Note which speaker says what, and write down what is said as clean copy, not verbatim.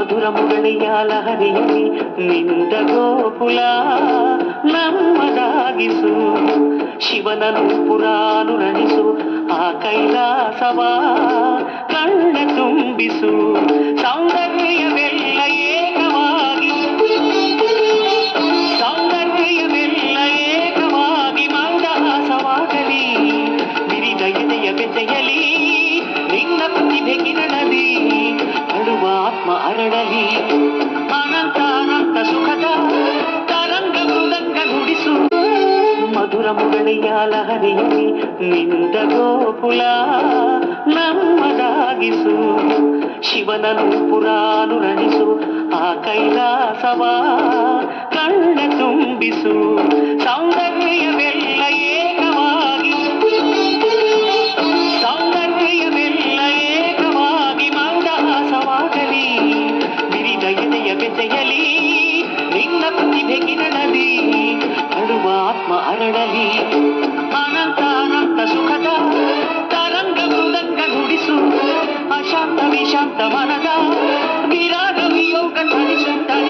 Speaker 1: ಮಧುರ ಮುರಳಿಯ ಲಹರಿಯಲ್ಲಿ ನಿಂದ ಗೋಕುಲ ನಮ್ಮದಾಗಿಸು ಶಿವನನು ಪುರಾನುರಣಿಸು ಆ ಕೈಲಾಸವ ಕಣ್ಣ ತುಂಬಿಸು ಸೌಂದರ್ಯವೆಲ್ಲ ಏಕವಾಗಿ ಸೌಂದರ್ಯವೆಲ್ಲ ಏಕವಾಗಿ ಮಂದಹಾಸವಾಗಲಿ ಬಿರಿದ ಎದೆಯ ಬೆಸೆಯಲಿ ನಿನ್ನ ಪ್ರತಿಭೆ ಕಿರಣದಿ ಅಳುವ ಆತ್ಮ ಅರಳಲಿ ಅನಂತ ಅನಂತ ಸುಖದ ತರಂಗ ಮೃದಂಗ ನುಡಿಸು ಮಧುರ ಮುರಳಿಯ ಲಹರಿಯಲ್ಲಿ ನಿಂದ ಗೋಕುಲ ನಮ್ಮದಾಗಿಸು ಶಿವನನು ಪುರಾನುರಣಿಸು ಆ ಕೈಲಾಸವ ಕಣ್ಣ ತುಂಬಿಸು ಸೌಂದರ್ಯವೆಲ್ಲ ಏಕವಾಗಿ ಸೌಂದರ್ಯವೆಲ್ಲ ಏಕವಾಗಿ ಮಂದಹಾಸವಾಗಲಿ ಬಿರಿದ ಎದೆಯ ಬೆಸೆಯಲಿ ನಿನ್ನ ಪ್ರತಿಭೆ ಕಿರಣದಿ ಅಳುವ ಆತ್ಮ ಅರಳಲಿ ಅನಂತ ಅನಂತ ಸುಖದ ತರಂಗ ಮೃದಂಗ ನುಡಿಸು ಅಶಾಂತ ವಿಶಾಂತ ಮನದ